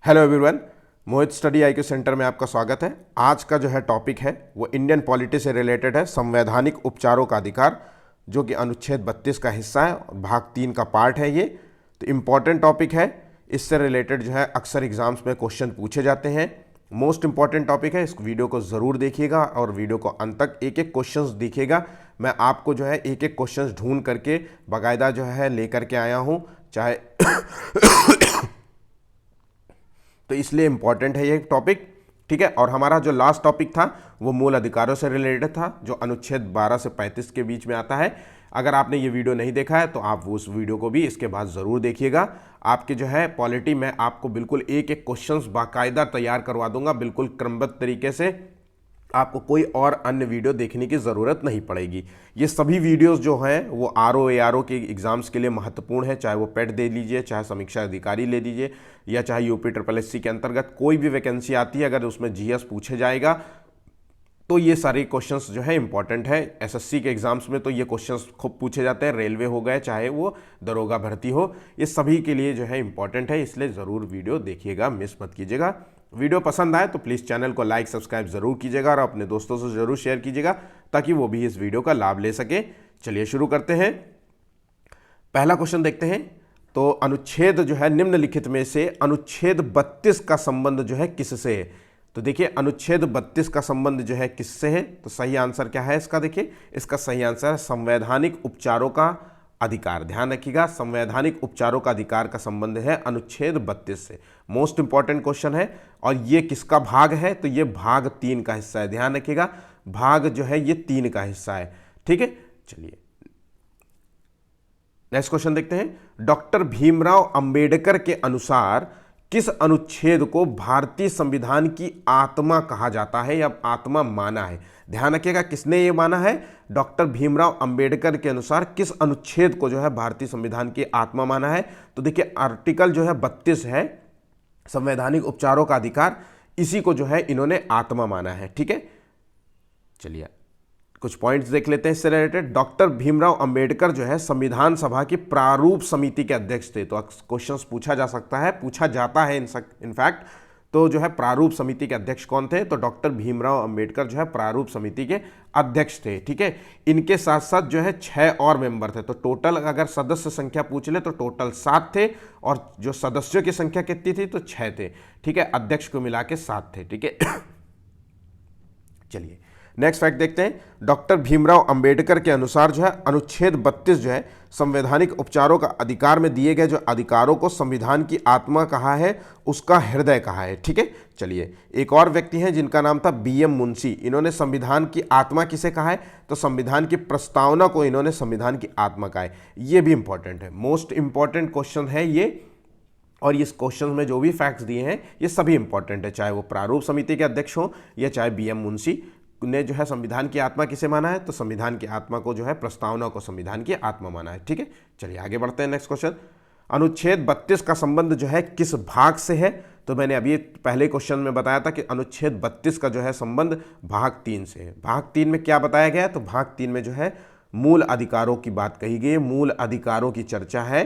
Hello everyone, मोहित study IQ centre में आपका स्वागत है। आज का जो है टॉपिक है वो इंडियन पॉलिटी से रिलेटेड है, संवैधानिक उपचारों का अधिकार, जो कि अनुच्छेद 32 का हिस्सा है और भाग 3 का पार्ट है ये। तो इम्पॉर्टेंट टॉपिक है, इससे रिलेटेड जो है अक्सर एग्जाम्स में क्वेश्चन पूछे जाते हैं। मोस्ट इंपॉर्टेंट टॉपिक है, इस वीडियो को ज़रूर देखिएगा और वीडियो को अंत तक एक एक क्वेश्चंस दिखेगा। मैं आपको जो है एक एक क्वेश्चंस ढूंढ करके बाकायदा जो है लेकर के आया हूँ, चाहे तो इसलिए इंपॉर्टेंट है ये टॉपिक, ठीक है। और हमारा जो लास्ट टॉपिक था वो मूल अधिकारों से रिलेटेड था, जो अनुच्छेद 12 से 35 के बीच में आता है। अगर आपने ये वीडियो नहीं देखा है तो आप उस वीडियो को भी इसके बाद ज़रूर देखिएगा। आपके जो है पॉलिटी में आपको बिल्कुल एक एक क्वेश्चंस बाकायदा तैयार करवा दूंगा, बिल्कुल क्रमबद्ध तरीके से। आपको कोई और अन्य वीडियो देखने की ज़रूरत नहीं पड़ेगी। ये सभी वीडियोस जो हैं वो आरओ एआरओ के एग्ज़ाम्स के लिए महत्वपूर्ण है, चाहे वो पेट दे लीजिए, चाहे समीक्षा अधिकारी ले लीजिए, या चाहे यूपी SSS के अंतर्गत कोई भी वैकेंसी आती है, अगर उसमें जीएस पूछे जाएगा तो ये सारे क्वेश्चंस जो है इंपॉर्टेंट है। एसएससी के एग्जाम्स में तो ये क्वेश्चंस खूब पूछे जाते हैं, रेलवे हो गए चाहे वो दरोगा भर्ती हो, ये सभी के लिए जो है इंपॉर्टेंट है। इसलिए ज़रूर वीडियो देखिएगा, मिस मत कीजिएगा। वीडियो पसंद आए तो प्लीज़ चैनल को लाइक सब्सक्राइब ज़रूर कीजिएगा और अपने दोस्तों से ज़रूर शेयर कीजिएगा ताकि वो भी इस वीडियो का लाभ ले सके। चलिए शुरू करते हैं। पहला क्वेश्चन देखते हैं। तो अनुच्छेद जो है निम्नलिखित में से अनुच्छेद 32 का संबंध जो है किससे है? तो देखिए अनुच्छेद 32 का संबंध जो है किससे है? तो सही आंसर क्या है इसका? देखिए इसका सही आंसर है संवैधानिक उपचारों का अधिकार। ध्यान रखिएगा, संवैधानिक उपचारों का अधिकार का संबंध है अनुच्छेद 32 से। मोस्ट इंपॉर्टेंट क्वेश्चन है। और ये किसका भाग है? तो ये भाग 3 का हिस्सा है। ध्यान रखिएगा, भाग जो है ये 3 का हिस्सा है, ठीक है। चलिए नेक्स्ट क्वेश्चन देखते हैं। डॉक्टर भीमराव अंबेडकर के अनुसार किस अनुच्छेद को भारतीय संविधान की आत्मा कहा जाता है या आत्मा माना है? ध्यान रखिएगा, किसने ये माना है? डॉक्टर भीमराव अंबेडकर के अनुसार किस अनुच्छेद को जो है भारतीय संविधान की आत्मा माना है? तो देखिए आर्टिकल जो है 32 है, संवैधानिक उपचारों का अधिकार, इसी को जो है इन्होंने आत्मा माना है, ठीक है। चलिए कुछ पॉइंट्स देख लेते हैं इससे रिलेटेड। डॉक्टर भीमराव अंबेडकर जो है संविधान सभा की प्रारूप समिति के अध्यक्ष थे। तो क्वेश्चंस पूछा जा सकता है, पूछा जाता है इनफैक्ट। तो जो है प्रारूप समिति के अध्यक्ष कौन थे? तो डॉक्टर भीमराव अंबेडकर जो है प्रारूप समिति के अध्यक्ष थे, ठीक है। इनके साथ साथ जो है 6 और मेंबर थे। तो टोटल अगर सदस्य संख्या पूछ ले तो टोटल 7 थे, और जो सदस्यों की संख्या कितनी थी? तो 6 थे, ठीक है। अध्यक्ष को मिला के 7 थे, ठीक है। चलिए नेक्स्ट फैक्ट देखते हैं। डॉक्टर भीमराव अंबेडकर के अनुसार जो है अनुच्छेद 32 जो है संवैधानिक उपचारों का अधिकार में दिए गए जो अधिकारों को संविधान की आत्मा कहा है, उसका हृदय कहा है, ठीक है। चलिए एक और व्यक्ति हैं जिनका नाम था BM मुंशी। इन्होंने संविधान की आत्मा किसे कहा है? तो संविधान की प्रस्तावना को इन्होंने संविधान की आत्मा कहा है। ये भी इंपॉर्टेंट है, मोस्ट इंपॉर्टेंट क्वेश्चन है ये। और इस क्वेश्चन में जो भी फैक्ट्स दिए हैं ये सभी इंपॉर्टेंट है, चाहे वो प्रारूप समिति के अध्यक्ष हो या चाहे BM मुंशी ने जो है संविधान की आत्मा किसे माना है? तो संविधान की आत्मा को जो है प्रस्तावना को संविधान की आत्मा माना है, ठीक है। चलिए आगे बढ़ते हैं। नेक्स्ट क्वेश्चन, अनुच्छेद 32 का संबंध जो है किस भाग से है? तो मैंने अभी पहले क्वेश्चन में बताया था कि अनुच्छेद 32 का जो है संबंध भाग 3 से है। भाग 3 में क्या बताया गया है? तो भाग 3 में जो है मूल अधिकारों की बात कही गई है, मूल अधिकारों की चर्चा है।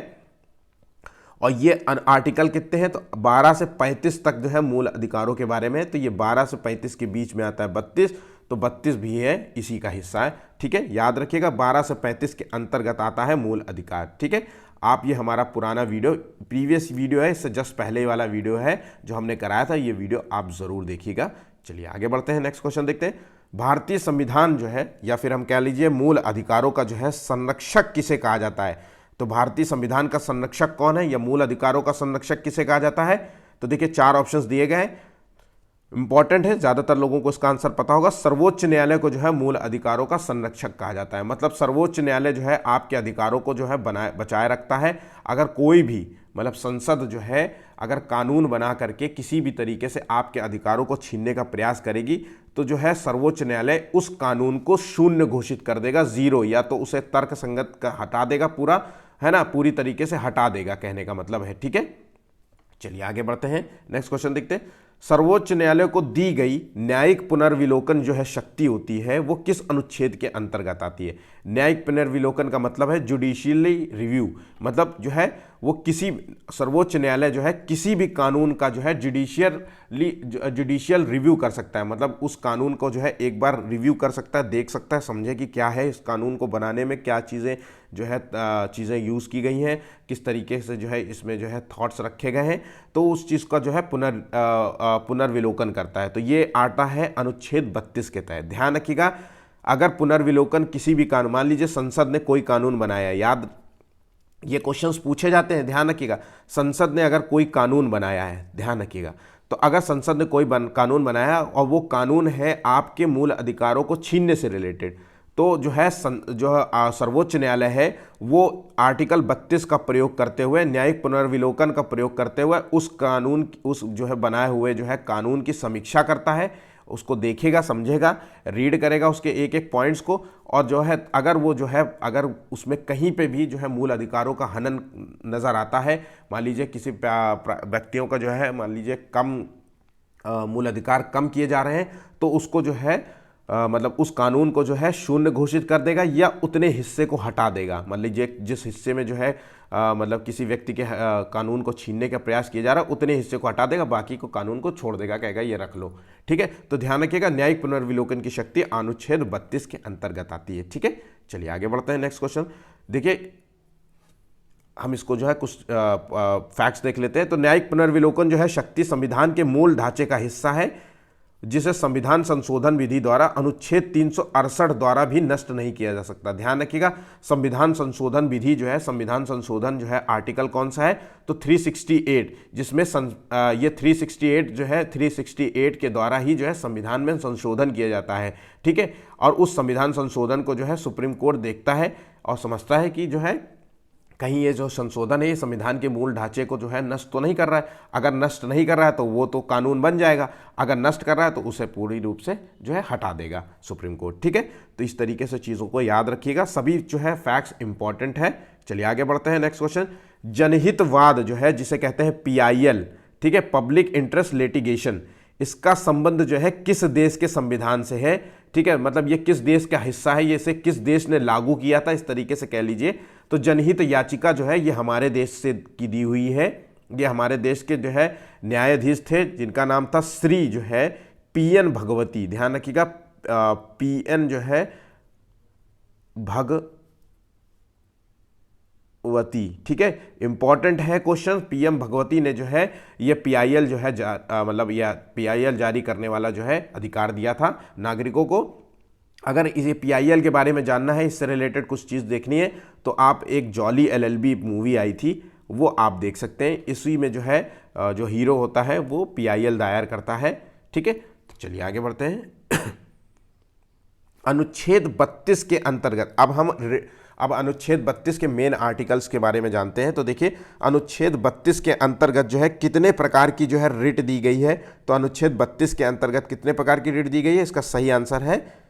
और ये आर्टिकल कितने हैं? तो 12 से 35 तक जो है मूल अधिकारों के बारे में। तो ये 12 से 35 के बीच में आता है 32, तो 32 भी है इसी का हिस्सा है, ठीक है। याद रखिएगा 12 से 35 के अंतर्गत आता है मूल अधिकार, ठीक है। आप ये हमारा पुराना वीडियो, प्रीवियस वीडियो है, इससे जस्ट पहले वाला वीडियो है जो हमने कराया था, ये वीडियो आप ज़रूर देखिएगा। चलिए आगे बढ़ते हैं। नेक्स्ट क्वेश्चन देखते हैं। भारतीय संविधान जो है, या फिर हम कह लीजिए मूल अधिकारों का जो है संरक्षक किसे कहा जाता है? तो भारतीय संविधान का संरक्षक कौन है या मूल अधिकारों का संरक्षक किसे कहा जाता है? तो देखिए 4 ऑप्शंस दिए गए हैं, इंपॉर्टेंट है, ज़्यादातर लोगों को इसका आंसर पता होगा। सर्वोच्च न्यायालय को जो है मूल अधिकारों का संरक्षक कहा जाता है। मतलब सर्वोच्च न्यायालय जो है आपके अधिकारों को जो है बचाए रखता है। अगर कोई भी मतलब संसद जो है अगर कानून बना करके किसी भी तरीके से आपके अधिकारों को छीनने का प्रयास करेगी तो जो है सर्वोच्च न्यायालय उस कानून को शून्य घोषित कर देगा, 0, या तो उसे तर्क संगत का हटा देगा पूरा, है ना, पूरी तरीके से हटा देगा, कहने का मतलब है, ठीक है। चलिए आगे बढ़ते हैं। नेक्स्ट क्वेश्चन देखते हैं। सर्वोच्च न्यायालय को दी गई न्यायिक पुनर्विलोकन जो है शक्ति होती है वो किस अनुच्छेद के अंतर्गत आती है? न्यायिक पुनर्विलोकन का मतलब है जुडिशियली रिव्यू, मतलब जो है वो किसी सर्वोच्च न्यायालय जो है किसी भी कानून का जो है जुडिशियल रिव्यू कर सकता है, मतलब उस कानून को जो है एक बार रिव्यू कर सकता है, देख सकता है, समझे कि क्या है इस कानून को बनाने में, क्या चीज़ें जो है चीज़ें यूज़ की गई हैं, किस तरीके से जो है इसमें जो है थॉट्स रखे गए हैं, तो उस चीज़ का जो है पुनर्विलोकन करता है। तो ये आता है अनुच्छेद 32 के तहत। ध्यान रखिएगा, अगर पुनर्विलोकन किसी भी कानून, मान लीजिए संसद ने कोई कानून बनाया, याद ये क्वेश्चंस पूछे जाते हैं, ध्यान रखिएगा, संसद ने अगर कोई कानून बनाया है, ध्यान रखिएगा, तो अगर संसद ने कोई कानून बनाया और वो कानून है आपके मूल अधिकारों को छीनने से रिलेटेड, तो जो है सर्वोच्च न्यायालय है वो आर्टिकल 32 का प्रयोग करते हुए, न्यायिक पुनर्विलोकन का प्रयोग करते हुए उस कानून, उस जो है बनाए हुए जो है कानून की समीक्षा करता है, उसको देखेगा, समझेगा, रीड करेगा उसके एक एक पॉइंट्स को, और जो है अगर वो जो है अगर उसमें कहीं पे भी जो है मूल अधिकारों का हनन नज़र आता है, मान लीजिए किसी व्यक्तियों का जो है मान लीजिए कम मूल अधिकार कम किए जा रहे हैं, तो उसको जो है मतलब उस कानून को जो है शून्य घोषित कर देगा या उतने हिस्से को हटा देगा। मान लीजिए जिस हिस्से में जो है मतलब किसी व्यक्ति के कानून को छीनने का प्रयास किया जा रहा है, उतने हिस्से को हटा देगा, बाकी को कानून को छोड़ देगा, कहेगा ये रख लो। ठीक है, तो ध्यान रखिएगा, न्यायिक पुनर्विलोकन की शक्ति अनुच्छेद 32 के अंतर्गत आती है। ठीक है, चलिए आगे बढ़ते हैं। नेक्स्ट क्वेश्चन देखिए, हम इसको जो है कुछ फैक्ट्स देख लेते हैं। तो न्यायिक पुनर्विलोकन जो है शक्ति संविधान के मूल ढांचे का हिस्सा है, जिसे संविधान संशोधन विधि द्वारा अनुच्छेद 368 द्वारा भी नष्ट नहीं किया जा सकता। ध्यान रखिएगा, संविधान संशोधन विधि जो है, संविधान संशोधन जो है आर्टिकल कौन सा है, तो 368, जिसमें ये 368 जो है 368 के द्वारा ही जो है संविधान में संशोधन किया जाता है। ठीक है, और उस संविधान संशोधन को जो है सुप्रीम कोर्ट देखता है और समझता है कि जो है कहीं ये जो संशोधन है ये संविधान के मूल ढांचे को जो है नष्ट तो नहीं कर रहा है। अगर नष्ट नहीं कर रहा है तो वो तो कानून बन जाएगा, अगर नष्ट कर रहा है तो उसे पूरी रूप से जो है हटा देगा सुप्रीम कोर्ट। ठीक है, तो इस तरीके से चीज़ों को याद रखिएगा, सभी जो है फैक्ट्स इंपॉर्टेंट है। चलिए आगे बढ़ते हैं। नेक्स्ट क्वेश्चन, जनहितवाद जो है जिसे कहते हैं PIL, ठीक है, पब्लिक इंटरेस्ट लिटिगेशन, इसका संबंध जो है किस देश के संविधान से है। ठीक है, मतलब ये किस देश का हिस्सा है, ये इसे किस देश ने लागू किया था, इस तरीके से कह लीजिए। तो जनहित याचिका जो है ये हमारे देश से की दी हुई है, ये हमारे देश के जो है न्यायाधीश थे जिनका नाम था श्री जो है PN भगवती। ध्यान रखिएगा, PN जो है भगवती। ठीक है, इंपॉर्टेंट है क्वेश्चन। PM भगवती ने जो है ये PIL जो है मतलब यह PIL जारी करने वाला जो है अधिकार दिया था नागरिकों को। अगर इसे PIL के बारे में जानना है, इससे रिलेटेड कुछ चीज़ देखनी है, तो आप एक जॉली LLB मूवी आई थी वो आप देख सकते हैं। इसी में जो है जो हीरो होता है वो PIL दायर करता है। ठीक है, तो चलिए आगे बढ़ते हैं। अनुच्छेद 32 के अंतर्गत अब अनुच्छेद 32 के मेन आर्टिकल्स के बारे में जानते हैं। तो देखिए, अनुच्छेद 32 के अंतर्गत जो है कितने प्रकार की जो है रिट दी गई है। तो अनुच्छेद 32 के अंतर्गत कितने प्रकार की रिट दी गई है, इसका सही आंसर है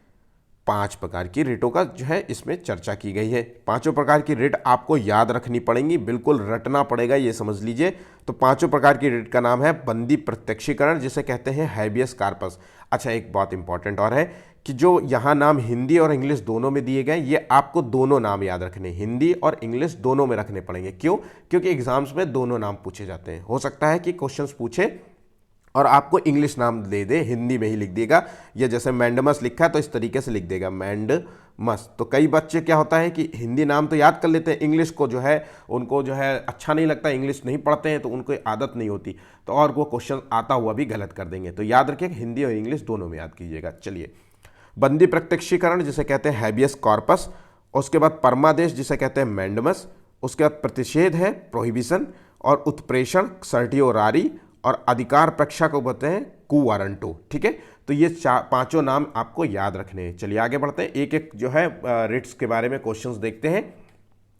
5 प्रकार की रिटों का जो है इसमें चर्चा की गई है। 5 प्रकार की रिट आपको याद रखनी पड़ेंगी, बिल्कुल रटना पड़ेगा, ये समझ लीजिए। तो 5 प्रकार की रिट का नाम है बंदी प्रत्यक्षीकरण, जिसे कहते हैं हैबियस कार्पस। अच्छा, एक बात इंपॉर्टेंट और है कि जो यहाँ नाम हिंदी और इंग्लिश दोनों में दिए गए, ये आपको दोनों नाम याद रखने, हिंदी और इंग्लिश दोनों में रखने पड़ेंगे। क्यों? क्योंकि एग्जाम्स में दोनों नाम पूछे जाते हैं। हो सकता है कि क्वेश्चंस पूछे और आपको इंग्लिश नाम दे दे, हिंदी में ही लिख देगा, या जैसे मैंडमस लिखा है तो इस तरीके से लिख देगा मैंडमस। तो कई बच्चे क्या होता है कि हिंदी नाम तो याद कर लेते हैं, इंग्लिश को जो है उनको जो है अच्छा नहीं लगता, इंग्लिश नहीं पढ़ते हैं तो उनको आदत नहीं होती, तो और वो क्वेश्चन आता हुआ भी गलत कर देंगे। तो याद रखिए हिंदी और इंग्लिश दोनों में याद कीजिएगा। चलिए, बंदी प्रत्यक्षीकरण जिसे कहते हैं हैबियस कॉर्पस, उसके बाद परमादेश जिसे कहते हैं मैंडमस, उसके बाद प्रतिषेध है प्रोहिबिशन, और उत्प्रेषण सर्टियोरारी, और अधिकार प्रक्षा को बोलते हैं कू वारंटो। ठीक है, तो ये 5 नाम आपको याद रखने हैं। चलिए आगे बढ़ते हैं, एक एक जो है रिट्स के बारे में क्वेश्चंस देखते हैं,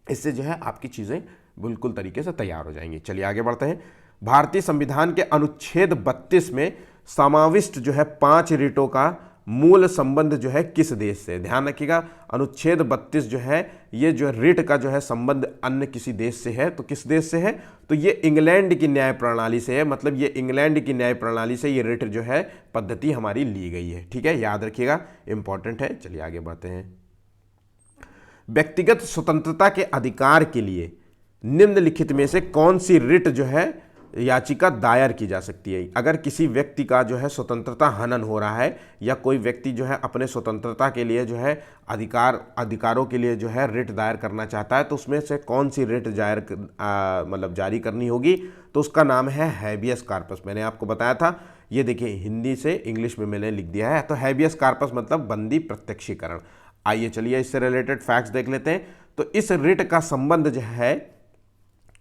इससे जो है आपकी चीज़ें बिल्कुल तरीके से तैयार हो जाएंगी। चलिए आगे बढ़ते हैं। भारतीय संविधान के अनुच्छेद 32 में समाविष्ट जो है 5 रिटों का मूल संबंध जो है किस देश से। ध्यान रखिएगा, अनुच्छेद 32 जो है ये जो रिट का जो है संबंध अन्य किसी देश से है। तो किस देश से है? तो ये इंग्लैंड की न्याय प्रणाली से है, मतलब ये इंग्लैंड की न्याय प्रणाली से ये रिट जो है पद्धति हमारी ली गई है। ठीक है, याद रखिएगा, इंपॉर्टेंट है। चलिए आगे बढ़ते हैं। व्यक्तिगत स्वतंत्रता के अधिकार के लिए निम्नलिखित में से कौन सी रिट जो है याचिका दायर की जा सकती है? अगर किसी व्यक्ति का जो है स्वतंत्रता हनन हो रहा है या कोई व्यक्ति जो है अपने स्वतंत्रता के लिए जो है अधिकारों के लिए जो है रिट दायर करना चाहता है, तो उसमें से कौन सी रिट मतलब जारी करनी होगी? तो उसका नाम है हैबियस कार्पस। मैंने आपको बताया था, ये देखिए हिंदी से इंग्लिश में मैंने लिख दिया है। तो हैबियस कार्पस मतलब बंदी प्रत्यक्षीकरण। आइए चलिए इससे रिलेटेड फैक्ट्स देख लेते हैं। तो इस रिट का संबंध जो है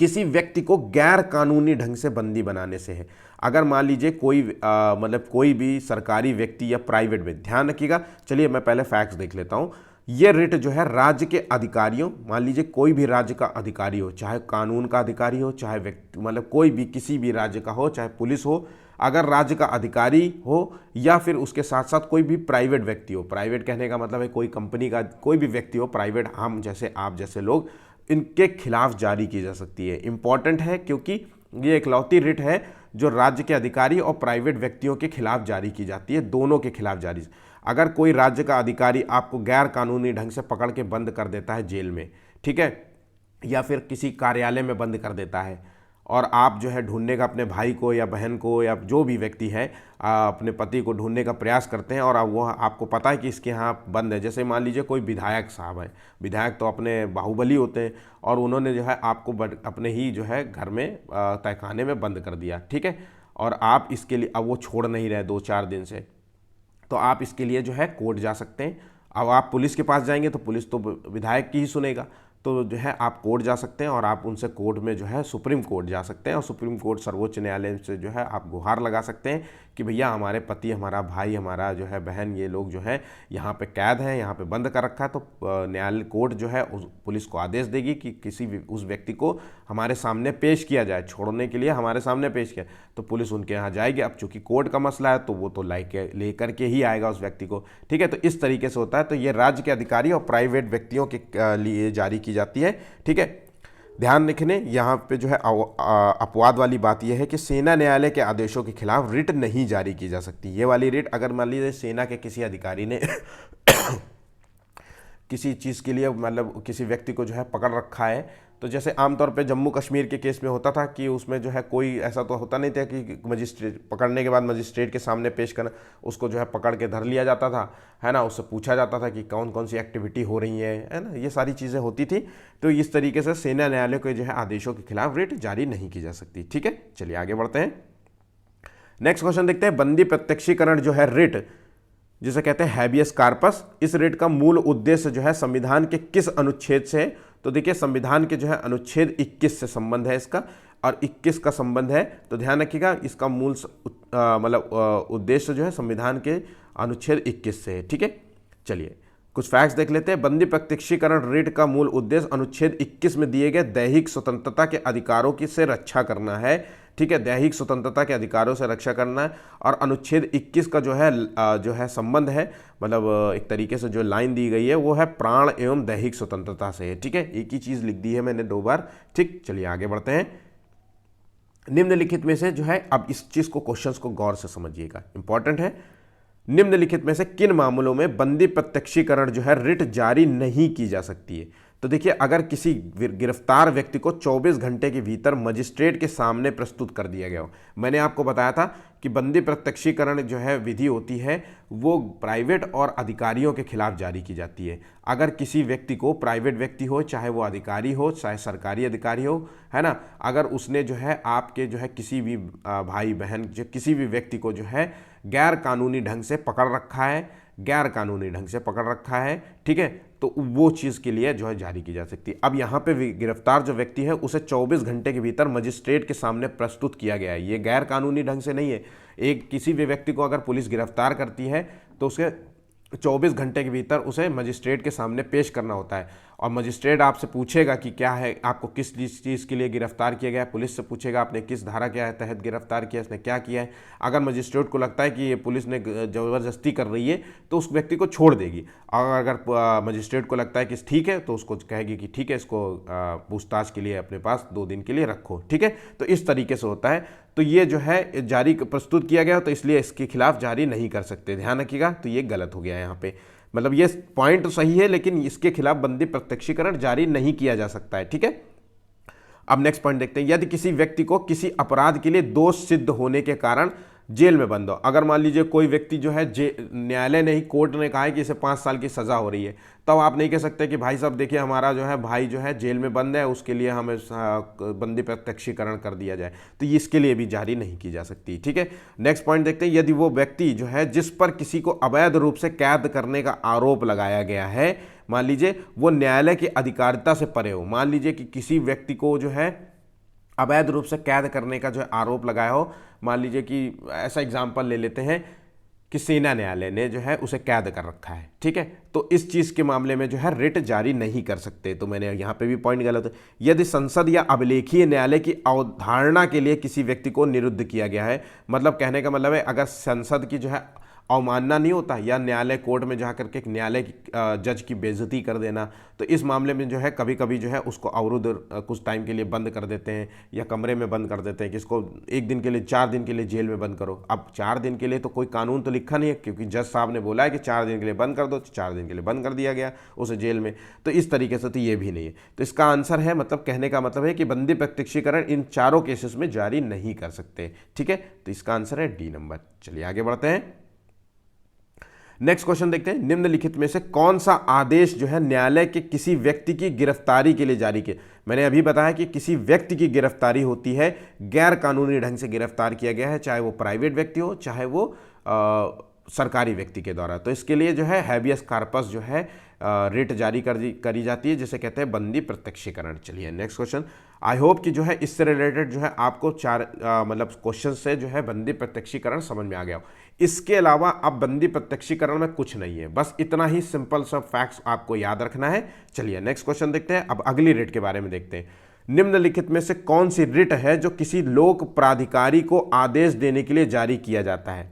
किसी व्यक्ति को गैर कानूनी ढंग से बंदी बनाने से है। अगर मान लीजिए कोई मतलब कोई भी सरकारी व्यक्ति या प्राइवेट में, ध्यान रखिएगा, चलिए मैं पहले फैक्ट्स देख लेता हूं। ये रिट जो है राज्य के अधिकारियों, मान लीजिए कोई भी राज्य का अधिकारी हो, चाहे कानून का अधिकारी हो, चाहे व्यक्ति मतलब कोई भी किसी भी राज्य का हो, चाहे पुलिस हो, अगर राज्य का अधिकारी हो या फिर उसके साथ साथ कोई भी प्राइवेट व्यक्ति हो, प्राइवेट कहने का मतलब है कोई कंपनी का कोई भी व्यक्ति हो, प्राइवेट, हम जैसे आप जैसे लोग, इनके खिलाफ जारी की जा सकती है। इंपॉर्टेंट है क्योंकि ये इकलौती रिट है जो राज्य के अधिकारी और प्राइवेट व्यक्तियों के खिलाफ जारी की जाती है, दोनों के खिलाफ जारी। अगर कोई राज्य का अधिकारी आपको गैर कानूनी ढंग से पकड़ के बंद कर देता है जेल में, ठीक है, या फिर किसी कार्यालय में बंद कर देता है, और आप जो है ढूंढने का अपने भाई को या बहन को या जो भी व्यक्ति है अपने पति को ढूंढने का प्रयास करते हैं, और अब वो आपको पता है कि इसके यहाँ बंद है। जैसे मान लीजिए कोई विधायक साहब है, विधायक तो अपने बाहुबली होते हैं, और उन्होंने जो है आपको अपने ही जो है घर में तहखाने में बंद कर दिया, ठीक है, और आप इसके लिए अब वो छोड़ नहीं रहे 2-4 दिन से, तो आप इसके लिए जो है कोर्ट जा सकते हैं। अब आप पुलिस के पास जाएंगे तो पुलिस तो विधायक की ही सुनेगा, तो जो है आप कोर्ट जा सकते हैं और आप उनसे कोर्ट में जो है सुप्रीम कोर्ट जा सकते हैं, और सुप्रीम कोर्ट सर्वोच्च न्यायालय से जो है आप गुहार लगा सकते हैं कि भैया हमारे पति, हमारा भाई, हमारा जो है बहन, ये लोग जो है यहाँ पे कैद हैं, यहाँ पे बंद कर रखा है। तो न्यायालय कोर्ट जो है उस पुलिस को आदेश देगी कि किसी भी उस व्यक्ति को हमारे सामने पेश किया जाए, छोड़ने के लिए हमारे सामने पेश किया। तो पुलिस उनके यहाँ जाएगी। अब चूंकि कोर्ट का मसला है तो वो तो लेकर के ही आएगा उस व्यक्ति को, ठीक है। तो इस तरीके से होता है। तो ये राज्य के अधिकारी और प्राइवेट व्यक्तियों के लिए जारी की जाती है, ठीक है। ध्यान रखने यहाँ पे जो है अपवाद वाली बात यह है कि सेना न्यायालय के आदेशों के खिलाफ रिट नहीं जारी की जा सकती। ये वाली रिट अगर मान लीजिए सेना के किसी अधिकारी ने किसी चीज़ के लिए मतलब किसी व्यक्ति को जो है पकड़ रखा है, तो जैसे आमतौर पे जम्मू कश्मीर के केस में होता था कि उसमें जो है कोई ऐसा तो होता नहीं था कि मजिस्ट्रेट पकड़ने के बाद मजिस्ट्रेट के सामने पेश करना, उसको जो है पकड़ के धर लिया जाता था, है ना, उससे पूछा जाता था कि कौन कौन सी एक्टिविटी हो रही है ना, ये सारी चीज़ें होती थी। तो इस तरीके से सेना न्यायालय के जो है आदेशों के खिलाफ रिट जारी नहीं की जा सकती, ठीक है। चलिए आगे बढ़ते हैं। नेक्स्ट क्वेश्चन देखते हैं। बंदी प्रत्यक्षीकरण जो है रिट, जिसे कहते हैं हैबियस कार्पस, इस रिट का मूल उद्देश्य जो है संविधान के किस अनुच्छेद से है? तो देखिए संविधान के जो है अनुच्छेद 21 से संबंध है इसका, और 21 का संबंध है। तो ध्यान रखिएगा इसका मूल मतलब उद्देश्य जो है संविधान के अनुच्छेद 21 से है, ठीक है। चलिए कुछ फैक्ट्स देख लेते हैं। बंदी प्रत्यक्षीकरण रिट का मूल उद्देश्य अनुच्छेद 21 में दिए गए दैहिक स्वतंत्रता के अधिकारों की से रक्षा करना है, ठीक है। दैहिक स्वतंत्रता के अधिकारों से रक्षा करना है। और अनुच्छेद 21 का जो है संबंध है, मतलब एक तरीके से जो लाइन दी गई है वो है प्राण एवं दैहिक स्वतंत्रता से है, ठीक है। एक ही चीज़ लिख दी है मैंने 2 बार, ठीक। चलिए आगे बढ़ते हैं। निम्नलिखित में से जो है, अब इस चीज़ को क्वेश्चंस को गौर से समझिएगा, इंपॉर्टेंट है। निम्नलिखित में से किन मामलों में बंदी प्रत्यक्षीकरण जो है रिट जारी नहीं की जा सकती है? तो देखिए अगर किसी गिरफ्तार व्यक्ति को 24 घंटे के भीतर मजिस्ट्रेट के सामने प्रस्तुत कर दिया गया हो। मैंने आपको बताया था कि बंदी प्रत्यक्षीकरण जो है विधि होती है वो प्राइवेट और अधिकारियों के खिलाफ जारी की जाती है। अगर किसी व्यक्ति को, प्राइवेट व्यक्ति हो चाहे वो अधिकारी हो चाहे सरकारी अधिकारी हो, है ना, अगर उसने जो है आपके जो है किसी भी भाई बहन जो किसी भी व्यक्ति को जो है गैर कानूनी ढंग से पकड़ रखा है, गैर कानूनी ढंग से पकड़ रखा है, ठीक है, तो वो चीज़ के लिए जो है जारी की जा सकती है। अब यहाँ पे गिरफ्तार जो व्यक्ति है उसे 24 घंटे के भीतर मजिस्ट्रेट के सामने प्रस्तुत किया गया है, ये गैर कानूनी ढंग से नहीं है। एक किसी भी व्यक्ति को अगर पुलिस गिरफ्तार करती है तो उसे 24 घंटे के भीतर उसे मजिस्ट्रेट के सामने पेश करना होता है, और मजिस्ट्रेट आपसे पूछेगा कि क्या है, आपको किस चीज़ के लिए गिरफ्तार किया गया है। पुलिस से पूछेगा आपने किस धारा के तहत गिरफ्तार किया, इसने क्या किया है। अगर मजिस्ट्रेट को लगता है कि ये पुलिस ने ज़बरदस्ती कर रही है तो उस व्यक्ति को छोड़ देगी, और अगर मजिस्ट्रेट को लगता है कि ठीक है तो उसको कहेगी कि ठीक है, इसको पूछताछ के लिए अपने पास 2 दिन के लिए रखो, ठीक है। तो इस तरीके से होता है। तो ये जो है जारी प्रस्तुत किया गया तो इसलिए इसके खिलाफ जारी नहीं कर सकते, ध्यान रखिएगा। तो ये गलत हो गया यहाँ पे, मतलब ये पॉइंट तो सही है लेकिन इसके खिलाफ बंदी प्रत्यक्षीकरण जारी नहीं किया जा सकता है, ठीक है। अब नेक्स्ट पॉइंट देखते हैं, यदि किसी व्यक्ति को किसी अपराध के लिए दोष सिद्ध होने के कारण जेल में बंद हो। अगर मान लीजिए कोई व्यक्ति जो है न्यायालय ने ही, कोर्ट ने कहा है कि इसे 5 साल की सजा हो रही है, तब आप नहीं कह सकते कि भाई साहब देखिए हमारा जो है भाई जो है जेल में बंद है, उसके लिए हमें बंदी प्रत्यक्षीकरण कर दिया जाए, तो ये इसके लिए भी जारी नहीं की जा सकती। ठीक है, नेक्स्ट पॉइंट देखते हैं, यदि वो व्यक्ति जो है जिस पर किसी को अवैध रूप से कैद करने का आरोप लगाया गया है, मान लीजिए वो न्यायालय की अधिकारिता से परे हो। मान लीजिए कि किसी व्यक्ति को जो है अवैध रूप से कैद करने का जो है आरोप लगाया हो, मान लीजिए कि ऐसा एग्जाम्पल ले लेते हैं कि सेना न्यायालय ने जो है उसे कैद कर रखा है, ठीक है, तो इस चीज़ के मामले में जो है रिट जारी नहीं कर सकते। तो मैंने यहाँ पे भी पॉइंट गलत है। यदि संसद या अभिलेखीय न्यायालय की अवधारणा के लिए किसी व्यक्ति को निरुद्ध किया गया है, मतलब कहने का मतलब है अगर संसद की जो है अवमानना नहीं होता, या न्यायालय कोर्ट में जा करके न्यायालय की जज की बेइज्जती कर देना, तो इस मामले में जो है कभी कभी जो है उसको अवरुद्ध कुछ टाइम के लिए बंद कर देते हैं, या कमरे में बंद कर देते हैं कि इसको 1 दिन के लिए 4 दिन के लिए जेल में बंद करो। अब 4 दिन के लिए तो कोई कानून तो लिखा नहीं है, क्योंकि जज साहब ने बोला है कि 4 दिन के लिए बंद कर दो, 4 दिन के लिए बंद कर दिया गया उसे जेल में। तो इस तरीके से तो ये भी नहीं है। तो इसका आंसर है, मतलब कहने का मतलब है कि बंदी प्रत्यक्षीकरण इन चारों केसेस में जारी नहीं कर सकते। ठीक है, तो इसका आंसर है डी नंबर। चलिए आगे बढ़ते हैं, नेक्स्ट क्वेश्चन देखते हैं, निम्नलिखित में से कौन सा आदेश जो है न्यायालय के किसी व्यक्ति की गिरफ्तारी के लिए जारी किया। मैंने अभी बताया कि किसी व्यक्ति की गिरफ्तारी होती है, गैर कानूनी ढंग से गिरफ्तार किया गया है, चाहे वो प्राइवेट व्यक्ति हो चाहे वो सरकारी व्यक्ति के द्वारा, तो इसके लिए जो है हैबियस कार्पस जो है रिट जारी करी जाती है, जिसे कहते हैं बंदी प्रत्यक्षीकरण। चलिए नेक्स्ट क्वेश्चन, आई होप कि जो है इससे रिलेटेड जो है आपको 4 मतलब क्वेश्चन से जो है बंदी प्रत्यक्षीकरण समझ में आ गया हो। इसके अलावा अब बंदी प्रत्यक्षीकरण में कुछ नहीं है, बस इतना ही सिंपल सा फैक्ट्स आपको याद रखना है। चलिए नेक्स्ट क्वेश्चन देखते हैं। अब अगली रिट के बारे में देखते हैं, निम्नलिखित में से कौन सी रिट है जो किसी लोक प्राधिकारी को आदेश देने के लिए जारी किया जाता है।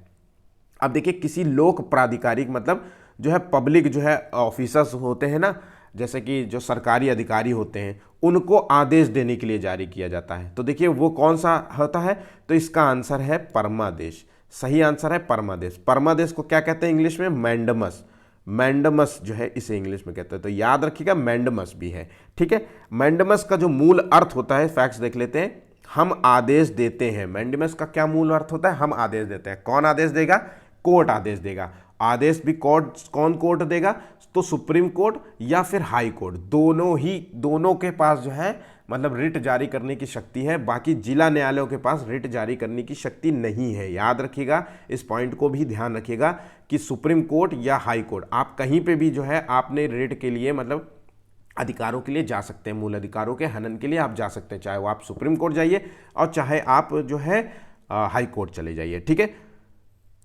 अब देखिए, किसी लोक प्राधिकारी मतलब जो है पब्लिक जो है ऑफिसर्स होते हैं ना, जैसे कि जो सरकारी अधिकारी होते हैं, उनको आदेश देने के लिए जारी किया जाता है। तो देखिए वो कौन सा होता है, तो इसका आंसर है परमादेश। सही आंसर है परमादेश। परमादेश को क्या कहते हैं इंग्लिश में, मैंडमस। मैंडमस जो है इसे इंग्लिश में कहते हैं, तो याद रखिएगा मैंडमस भी है। ठीक है, मैंडमस का जो मूल अर्थ होता है, फैक्ट्स देख लेते हैं, हम आदेश देते हैं। मैंडमस का क्या मूल अर्थ होता है, हम आदेश देते हैं। कौन आदेश देगा, कोर्ट आदेश देगा। आदेश भी कौन कोर्ट देगा, तो सुप्रीम कोर्ट या फिर हाई कोर्ट, दोनों के पास जो है मतलब रिट जारी करने की शक्ति है। बाकी जिला न्यायालयों के पास रिट जारी करने की शक्ति नहीं है। याद रखिएगा, इस पॉइंट को भी ध्यान रखिएगा कि सुप्रीम कोर्ट या हाई कोर्ट, आप कहीं पे भी जो है आपने रिट के लिए मतलब अधिकारों के लिए जा सकते हैं, मूल अधिकारों के हनन के लिए आप जा सकते हैं, चाहे वो आप सुप्रीम कोर्ट जाइए और चाहे आप जो है हाई कोर्ट चले जाइए। ठीक है,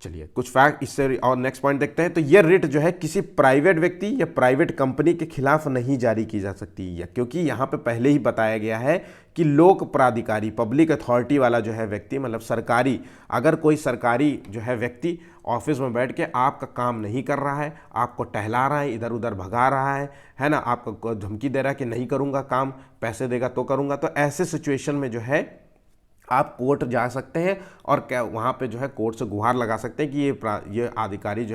चलिए कुछ फैक्ट इससे और नेक्स्ट पॉइंट देखते हैं। तो यह रिट जो है किसी प्राइवेट व्यक्ति या प्राइवेट कंपनी के खिलाफ नहीं जारी की जा सकती है, क्योंकि यहाँ पे पहले ही बताया गया है कि लोक प्राधिकारी, पब्लिक अथॉरिटी वाला जो है व्यक्ति, मतलब सरकारी, अगर कोई सरकारी जो है व्यक्ति ऑफिस में बैठ के आपका काम नहीं कर रहा है, आपको टहला रहा है, इधर उधर भगा रहा है ना, आपको धमकी दे रहा है कि नहीं करूँगा काम, पैसे देगा तो करूँगा, तो ऐसे सिचुएशन में जो है आप कोर्ट जा सकते हैं और क्या वहाँ पे जो है कोर्ट से गुहार लगा सकते हैं कि ये अधिकारी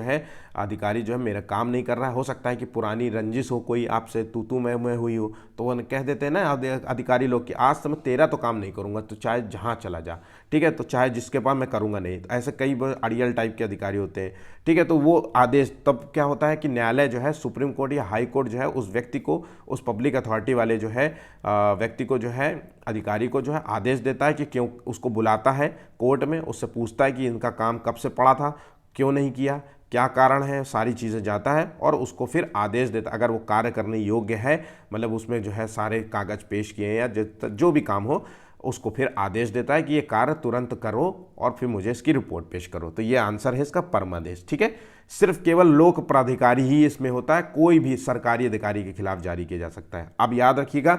जो है मेरा काम नहीं कर रहा है। हो सकता है कि पुरानी रंजिश हो, कोई आपसे तू मैं हुई हो, तो वो कह देते हैं ना अधिकारी लोग कि आज से मैं तेरा तो काम नहीं करूँगा, तो चाहे जहाँ चला जा। ठीक है, तो चाहे जिसके पास मैं करूँगा नहीं। तो ऐसे कई अड़ियल टाइप के अधिकारी होते हैं। ठीक है, तो वो आदेश तब क्या होता है कि न्यायालय जो है, सुप्रीम कोर्ट या हाई कोर्ट जो है उस व्यक्ति को, उस पब्लिक अथॉरिटी वाले जो है व्यक्ति को जो है, अधिकारी को जो है आदेश देता है कि क्यों, उसको बुलाता है कोर्ट में, उससे पूछता है कि इनका काम कब से पड़ा था, क्यों नहीं किया, क्या कारण है, सारी चीज़ें जाता है और उसको फिर आदेश देता। अगर वो कार्य करने योग्य है, मतलब उसमें जो है सारे कागज पेश किए या जो भी काम हो, उसको फिर आदेश देता है कि ये कार्य तुरंत करो और फिर मुझे इसकी रिपोर्ट पेश करो। तो ये आंसर है इसका परमादेश। ठीक है, सिर्फ केवल लोक प्राधिकारी ही इसमें होता है, कोई भी सरकारी अधिकारी के खिलाफ जारी किया जा सकता है। अब याद रखिएगा,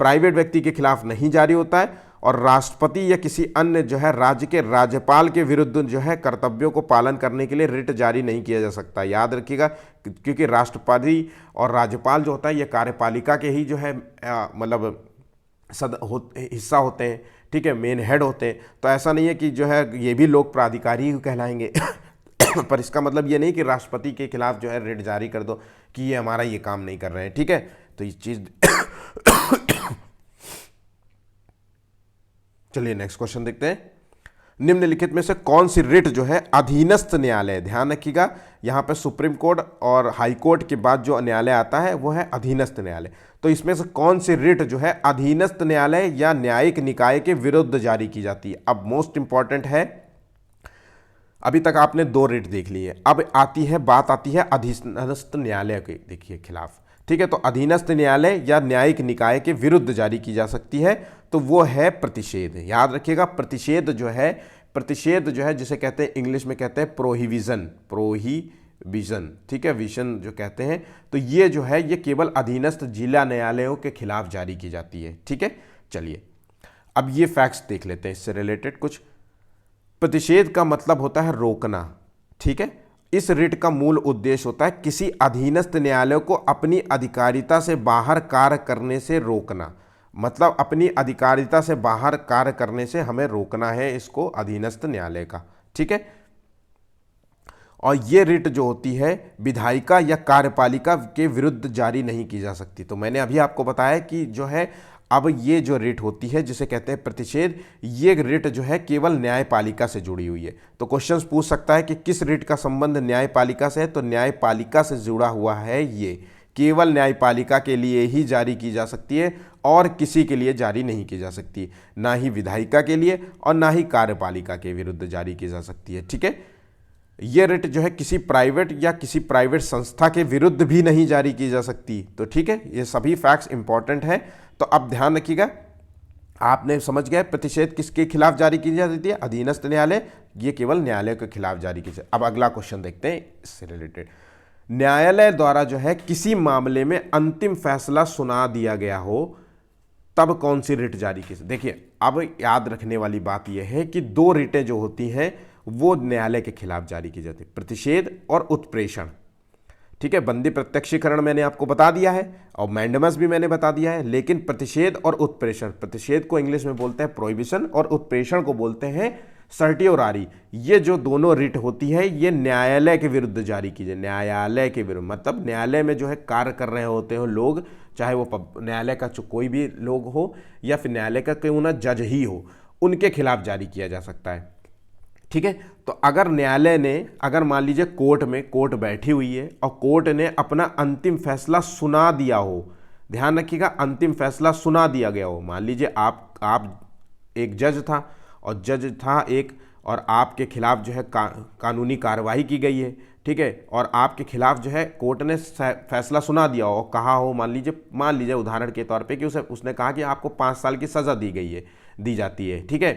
प्राइवेट व्यक्ति के खिलाफ नहीं जारी होता है, और राष्ट्रपति या किसी अन्य जो है राज्य के राज्यपाल के विरुद्ध जो है कर्तव्यों को पालन करने के लिए रिट जारी नहीं किया जा सकता। याद रखिएगा, क्योंकि राष्ट्रपति और राज्यपाल जो होता है ये कार्यपालिका के ही जो है मतलब हिस्सा होते हैं। ठीक है, मेन हेड होते हैं। तो ऐसा नहीं है कि जो है ये भी लोक प्राधिकारी ही कहलाएंगे पर इसका मतलब ये नहीं कि राष्ट्रपति के खिलाफ जो है रिट जारी कर दो कि ये हमारा ये काम नहीं कर रहे हैं। ठीक है, तो इस चीज़ चलिए नेक्स्ट क्वेश्चन देखते हैं। निम्नलिखित में से कौन सी रिट जो है अधीनस्थ न्यायालय, ध्यान रखिएगा यहाँ पे सुप्रीम कोर्ट और हाई कोर्ट के बाद जो न्यायालय आता है वो है अधीनस्थ न्यायालय। तो इसमें से कौन सी रिट जो है अधीनस्थ न्यायालय या न्यायिक निकाय के विरुद्ध जारी की जाती है। अब मोस्ट इंपॉर्टेंट है, अभी तक आपने 2 रिट देख ली है, अब बात आती है अधीनस्थ न्यायालय के देखिए खिलाफ। ठीक है, तो अधीनस्थ न्यायालय या न्यायिक निकाय के विरुद्ध जारी की जा सकती है, तो वो है प्रतिषेध। याद रखिएगा प्रतिषेध जो है जिसे कहते हैं इंग्लिश में कहते हैं प्रोहिबिशन, ठीक है, विशन जो कहते हैं। तो ये जो है ये केवल अधीनस्थ जिला न्यायालयों के खिलाफ जारी की जाती है। ठीक है, चलिए अब ये फैक्ट्स देख लेते हैं इससे रिलेटेड कुछ। प्रतिषेध का मतलब होता है रोकना। ठीक है, इस रिट का मूल उद्देश्य होता है किसी अधीनस्थ न्यायालय को अपनी अधिकारिता से बाहर कार्य करने से रोकना। मतलब अपनी अधिकारिता से बाहर कार्य करने से हमें रोकना है इसको अधीनस्थ न्यायालय का। ठीक है, और ये रिट जो होती है विधायिका या कार्यपालिका के विरुद्ध जारी नहीं की जा सकती। तो मैंने अभी आपको बताया कि जो है अब ये जो रिट होती है जिसे कहते हैं प्रतिषेध, ये रिट जो है केवल न्यायपालिका से जुड़ी हुई है। तो क्वेश्चंस पूछ सकता है कि किस रिट का संबंध न्यायपालिका से है, तो न्यायपालिका से जुड़ा हुआ है, ये केवल न्यायपालिका के लिए ही जारी की जा सकती है और किसी के लिए जारी नहीं की जा सकती, ना ही विधायिका के लिए और ना ही कार्यपालिका के विरुद्ध जारी की जा सकती है। ठीक है, ये रिट जो है किसी प्राइवेट या किसी प्राइवेट संस्था के विरुद्ध भी नहीं जारी की जा सकती। तो ठीक है, ये सभी फैक्ट्स इंपॉर्टेंट हैं। तो अब ध्यान रखिएगा, आपने समझ गए प्रतिषेध किसके खिलाफ जारी की जाती है, अधीनस्थ न्यायालय, ये केवल न्यायालय के खिलाफ जारी की जाती है। अब अगला क्वेश्चन देखते हैं इससे रिलेटेड। न्यायालय द्वारा जो है किसी मामले में अंतिम फैसला सुना दिया गया हो तब कौन सी रिट जारी की। देखिए अब याद रखने वाली बात यह है कि 2 रिटें जो होती हैं वो न्यायालय के खिलाफ जारी की जाती है, प्रतिषेध और उत्प्रेषण। ठीक है, बंदी प्रत्यक्षीकरण मैंने आपको बता दिया है और मैंडमस भी मैंने बता दिया है, लेकिन प्रतिषेध और उत्प्रेषण, प्रतिषेध को इंग्लिश में बोलते हैं प्रोहिबिशन और उत्प्रेषण को बोलते हैं सर्टियोरारी। ये जो दोनों रिट होती है ये न्यायालय के विरुद्ध जारी की जाए, न्यायालय के विरुद्ध, मतलब न्यायालय में जो है कार्य कर रहे होते हो लोग, चाहे वो न्यायालय का कोई भी लोग हो या फिर न्यायालय का क्यों ना जज ही हो, उनके खिलाफ जारी किया जा सकता है। ठीक है, तो अगर न्यायालय ने, अगर मान लीजिए कोर्ट बैठी हुई है और कोर्ट ने अपना अंतिम फैसला सुना दिया हो, ध्यान रखिएगा अंतिम फैसला सुना दिया गया हो। मान लीजिए आप एक जज था एक, और आपके खिलाफ जो है कानूनी कार्रवाई की गई है। ठीक है, और आपके खिलाफ जो है कोर्ट ने फैसला सुना दिया हो, कहा हो, मान लीजिए उदाहरण के तौर पे कि उसने कहा कि आपको 5 साल की सज़ा दी जाती है। ठीक है,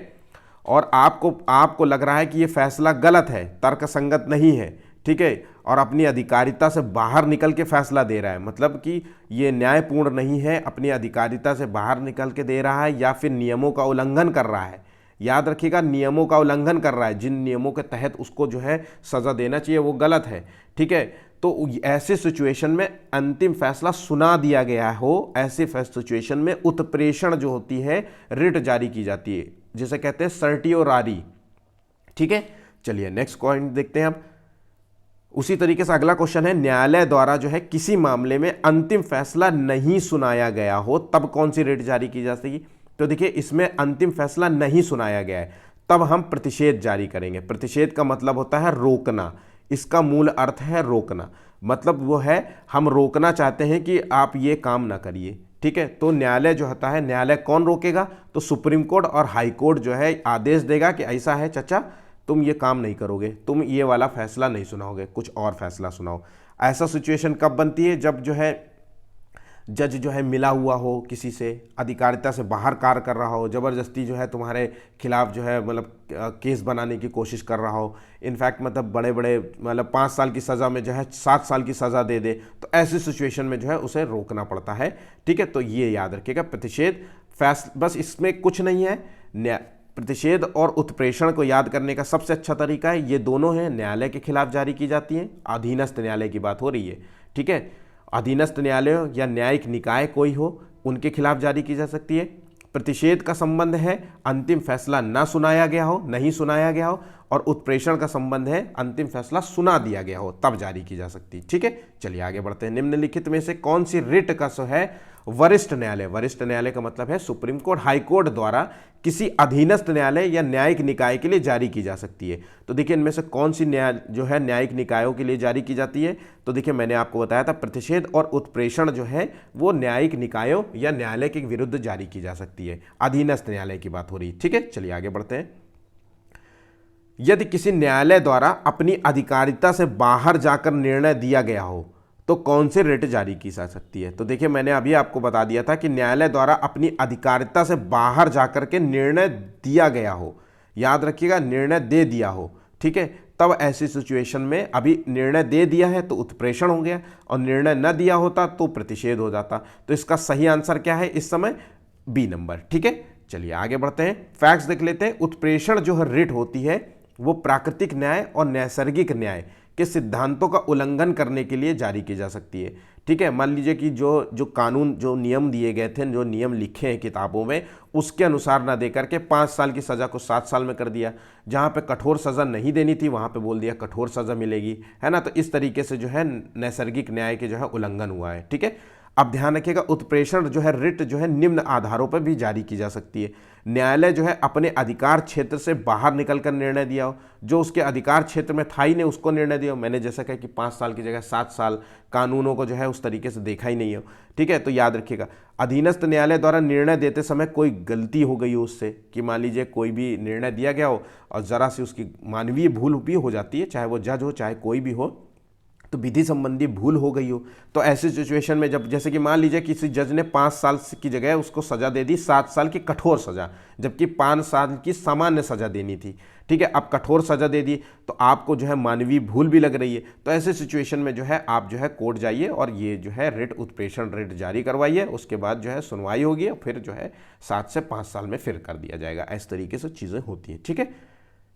और आपको लग रहा है कि ये फैसला गलत है, तर्कसंगत नहीं है। ठीक है, और अपनी अधिकारिता से बाहर निकल के फैसला दे रहा है, मतलब कि ये न्यायपूर्ण नहीं है, अपनी अधिकारिता से बाहर निकल के दे रहा है या फिर नियमों का उल्लंघन कर रहा है। याद रखिएगा नियमों का उल्लंघन कर रहा है, जिन नियमों के तहत उसको जो है सज़ा देना चाहिए वो गलत है। ठीक है, तो ऐसे सिचुएशन में अंतिम फैसला सुना दिया गया हो, ऐसे सिचुएशन में उत्प्रेषण जो होती है रिट जारी की जाती है, जिसे कहते हैं सर्टियोरारी। ठीक है, चलिए नेक्स्ट पॉइंट देखते हैं। अब उसी तरीके से अगला क्वेश्चन है, न्यायालय द्वारा जो है किसी मामले में अंतिम फैसला नहीं सुनाया गया हो तब कौन सी रिट जारी की जा सकेगी। तो देखिए इसमें अंतिम फैसला नहीं सुनाया गया है, तब हम प्रतिषेध जारी करेंगे। प्रतिषेध का मतलब होता है रोकना, इसका मूल अर्थ है रोकना, मतलब वो है हम रोकना चाहते हैं कि आप ये काम ना करिए। ठीक है, तो न्यायालय जो होता है, न्यायालय कौन रोकेगा, तो सुप्रीम कोर्ट और हाई कोर्ट जो है आदेश देगा कि ऐसा है चाचा, तुम ये काम नहीं करोगे, तुम ये वाला फैसला नहीं सुनाओगे, कुछ और फैसला सुनाओ। ऐसा सिचुएशन कब बनती है, जब जो है जज जो है मिला हुआ हो किसी से, अधिकारिता से बाहर कार्य कर रहा हो, ज़बरदस्ती जो है तुम्हारे खिलाफ जो है मतलब केस बनाने की कोशिश कर रहा हो, इनफैक्ट मतलब बड़े मतलब 5 साल की सज़ा में जो है 7 साल की सज़ा दे दे, तो ऐसी सिचुएशन में जो है उसे रोकना पड़ता है। ठीक है, तो ये याद रखिएगा प्रतिषेध बस इसमें कुछ नहीं है। प्रतिषेध और उत्प्रेषण को याद करने का सबसे अच्छा तरीका है, ये दोनों हैं, न्यायालय के खिलाफ जारी की जाती हैं, अधीनस्थ न्यायालय की बात हो रही है। ठीक है, अधीनस्थ न्यायालय या न्यायिक निकाय कोई हो उनके खिलाफ जारी की जा सकती है। प्रतिषेध का संबंध है अंतिम फैसला नहीं सुनाया गया हो, और उत्प्रेषण का संबंध है अंतिम फैसला सुना दिया गया हो तब जारी की जा सकती है। ठीक है, चलिए आगे बढ़ते हैं। निम्नलिखित में से कौन सी रिट का सो है वरिष्ठ न्यायालय, वरिष्ठ न्यायालय का मतलब है सुप्रीम कोर्ट, हाई कोर्ट द्वारा किसी अधीनस्थ न्यायालय या न्यायिक निकाय के लिए जारी की जा सकती है। तो देखिए इनमें से कौन सी न्यायिक निकायों के लिए जारी की जाती है। तो देखिए मैंने आपको बताया था प्रतिषेध और उत्प्रेषण जो है वो न्यायिक निकायों या न्यायालय के विरुद्ध जारी की जा सकती है, अधीनस्थ न्यायालय की बात हो रही है। ठीक है, चलिए आगे बढ़ते हैं। यदि किसी न्यायालय द्वारा अपनी अधिकारिता से बाहर जाकर निर्णय दिया गया हो तो कौन से रिट जारी की जा सकती है। तो देखिए मैंने अभी आपको बता दिया था कि न्यायालय द्वारा अपनी अधिकारिता से बाहर जाकर के निर्णय दिया गया हो, याद रखिएगा निर्णय दे दिया हो। ठीक है, तब ऐसी सिचुएशन में अभी निर्णय दे दिया है तो उत्प्रेषण हो गया और निर्णय न दिया होता तो प्रतिषेध हो जाता। तो इसका सही आंसर क्या है इस समय, बी नंबर। ठीक है, चलिए आगे बढ़ते हैं, फैक्ट्स देख लेते हैं। उत्प्रेषण जो है रिट होती है वो प्राकृतिक न्याय और नैसर्गिक न्याय के सिद्धांतों का उल्लंघन करने के लिए जारी की जा सकती है। ठीक है, मान लीजिए कि जो कानून, जो नियम दिए गए थे, जो नियम लिखे हैं किताबों में, उसके अनुसार ना देकर के 5 साल की सज़ा को 7 साल में कर दिया, जहाँ पे कठोर सज़ा नहीं देनी थी वहाँ पे बोल दिया कठोर सज़ा मिलेगी, है ना। तो इस तरीके से जो है नैसर्गिक न्याय के जो है उल्लंघन हुआ है। ठीक है, अब ध्यान रखिएगा उत्प्रेषण जो है रिट जो है निम्न आधारों पर भी जारी की जा सकती है। न्यायालय जो है अपने अधिकार क्षेत्र से बाहर निकलकर निर्णय दिया हो, जो उसके अधिकार क्षेत्र में था ही नहीं उसको निर्णय दिया हो। मैंने जैसा कहा कि 5 साल की जगह 7 साल, कानूनों को जो है उस तरीके से देखा ही नहीं हो। ठीक है, तो याद रखिएगा अधीनस्थ न्यायालय द्वारा निर्णय देते समय कोई गलती हो गई हो उससे, कि मान लीजिए कोई भी निर्णय दिया गया हो और ज़रा सी उसकी मानवीय भूल भी हो जाती है, चाहे वो जज हो चाहे कोई भी हो, तो विधि संबंधी भूल हो गई हो, तो ऐसी सिचुएशन में जब जैसे कि मान लीजिए किसी जज ने 5 साल की जगह उसको सजा दे दी 7 साल की कठोर सजा, जबकि 5 साल की सामान्य सजा देनी थी। ठीक है, अब कठोर सजा दे दी तो आपको जो है मानवीय भूल भी लग रही है, तो ऐसे सिचुएशन में जो है आप जो है कोर्ट जाइए और ये जो है रिट उत्प्रेषण रिट जारी करवाइए, उसके बाद जो है सुनवाई होगी और फिर जो है 7 से 5 साल में फिर कर दिया जाएगा। इस तरीके से चीज़ें होती हैं। ठीक है,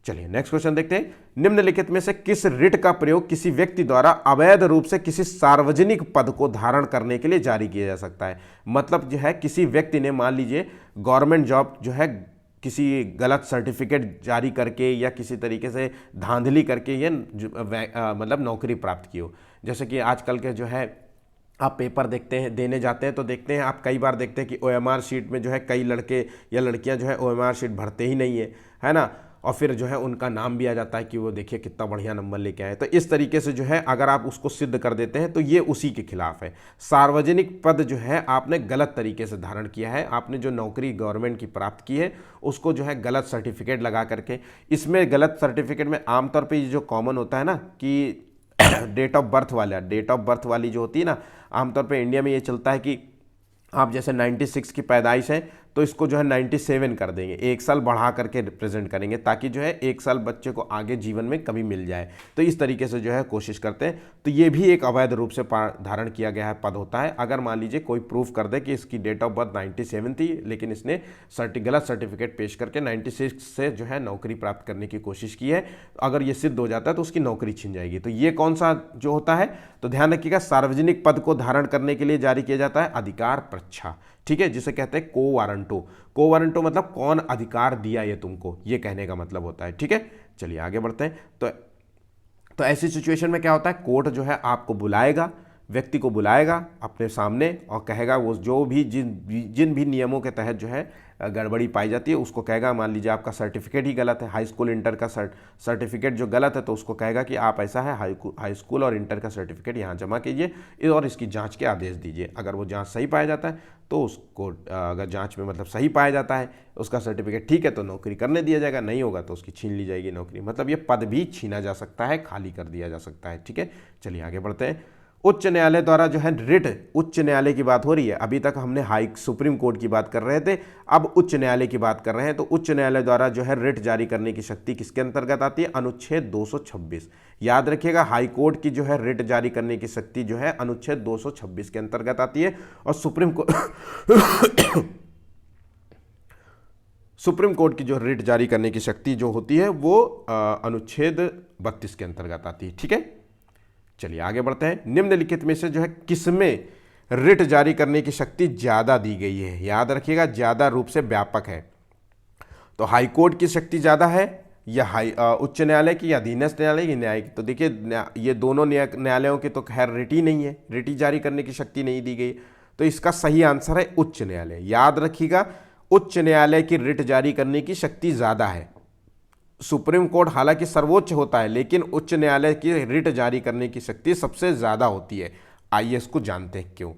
चलिए नेक्स्ट क्वेश्चन देखते हैं। निम्नलिखित में से किस रिट का प्रयोग किसी व्यक्ति द्वारा अवैध रूप से किसी सार्वजनिक पद को धारण करने के लिए जारी किया जा सकता है। मतलब जो है किसी व्यक्ति ने मान लीजिए गवर्नमेंट जॉब जो है किसी गलत सर्टिफिकेट जारी करके या किसी तरीके से धांधली करके ये मतलब नौकरी प्राप्त की हो। जैसे कि आजकल के जो है आप पेपर देखते हैं, देने जाते हैं तो देखते हैं आप कई बार देखते हैं कि OMR शीट में जो है कई लड़के या लड़कियां जो है OMR शीट भरते ही नहीं है ना, और फिर जो है उनका नाम भी आ जाता है कि वो देखिए कितना बढ़िया नंबर लेके आए। तो इस तरीके से जो है अगर आप उसको सिद्ध कर देते हैं तो ये उसी के खिलाफ है। सार्वजनिक पद जो है आपने गलत तरीके से धारण किया है, आपने जो नौकरी गवर्नमेंट की प्राप्त की है उसको जो है गलत सर्टिफिकेट लगा करके, इसमें गलत सर्टिफिकेट में आमतौर पर जो कॉमन होता है ना कि डेट ऑफ बर्थ वाली जो होती है ना, आमतौर पे इंडिया में ये चलता है कि आप जैसे 96 की पैदाइश है तो इसको जो है 97 कर देंगे, 1 साल बढ़ा करके रिप्रेजेंट करेंगे ताकि जो है 1 साल बच्चे को आगे जीवन में कभी मिल जाए। तो इस तरीके से जो है कोशिश करते हैं। तो ये भी एक अवैध रूप से धारण किया गया है पद होता है। अगर मान लीजिए कोई प्रूफ कर दे कि इसकी डेट ऑफ बर्थ 97 थी लेकिन इसने गलत सर्टिफिकेट पेश करके 96 से जो है नौकरी प्राप्त करने की कोशिश की है, अगर ये सिद्ध हो जाता है तो उसकी नौकरी छिन जाएगी। तो ये कौन सा जो होता है, तो ध्यान रखिएगा सार्वजनिक पद को धारण करने के लिए जारी किया जाता है अधिकार प्रच्छा। ठीक है, जिसे कहते हैं को वारंटो मतलब कौन अधिकार दिया ये तुमको, ये कहने का मतलब होता है। ठीक है, चलिए आगे बढ़ते हैं। तो ऐसी सिचुएशन में क्या होता है, कोर्ट जो है आपको बुलाएगा, व्यक्ति को बुलाएगा अपने सामने और कहेगा वो जो भी जिन भी नियमों के तहत जो है गड़बड़ी पाई जाती है उसको कहेगा। मान लीजिए आपका सर्टिफिकेट ही गलत है, हाई स्कूल इंटर का सर्टिफिकेट जो गलत है तो उसको कहेगा कि आप ऐसा है हाई स्कूल और इंटर का सर्टिफिकेट यहाँ जमा कीजिए और इसकी जांच के आदेश दीजिए। अगर वो जांच सही पाया जाता है तो उसको, अगर जांच में मतलब सही पाया जाता है उसका सर्टिफिकेट ठीक है तो नौकरी करने दिया जाएगा, नहीं होगा तो उसकी छीन ली जाएगी नौकरी। मतलब ये पद भी छीना जा सकता है, खाली कर दिया जा सकता है। ठीक है, चलिए आगे बढ़ते हैं। उच्च न्यायालय द्वारा जो है रिट, उच्च न्यायालय की बात हो रही है, अभी तक हमने सुप्रीम कोर्ट की बात कर रहे थे, अब उच्च न्यायालय की बात कर रहे हैं। तो उच्च न्यायालय द्वारा जो है रिट जारी करने की शक्ति किसके अंतर्गत आती है, अनुच्छेद 226। याद रखिएगा हाई कोर्ट की जो है रिट जारी करने की शक्ति जो है अनुच्छेद 226 के अंतर्गत आती है और सुप्रीम कोर्ट की जो रिट जारी करने की शक्ति जो होती है वो अनुच्छेद 32 के अंतर्गत आती है। ठीक है, चलिए आगे बढ़ते हैं। निम्नलिखित में से जो है किसमें रिट जारी करने की शक्ति ज्यादा दी गई है, याद रखिएगा ज्यादा रूप से व्यापक है। तो हाई कोर्ट की शक्ति ज्यादा है, या उच्च न्यायालय की या अधीनस्थ न्यायालय की न्यायिक। तो देखिए ये दोनों न्यायालयों की तो खैर रिट ही नहीं है, रिट ही जारी करने की शक्ति नहीं दी गई। तो इसका सही आंसर है उच्च न्यायालय। याद रखिएगा, उच्च न्यायालय की रिट जारी करने की शक्ति ज्यादा है। सुप्रीम कोर्ट हालांकि सर्वोच्च होता है, लेकिन उच्च न्यायालय की रिट जारी करने की शक्ति सबसे ज्यादा होती है। आइए इसको जानते हैं क्यों।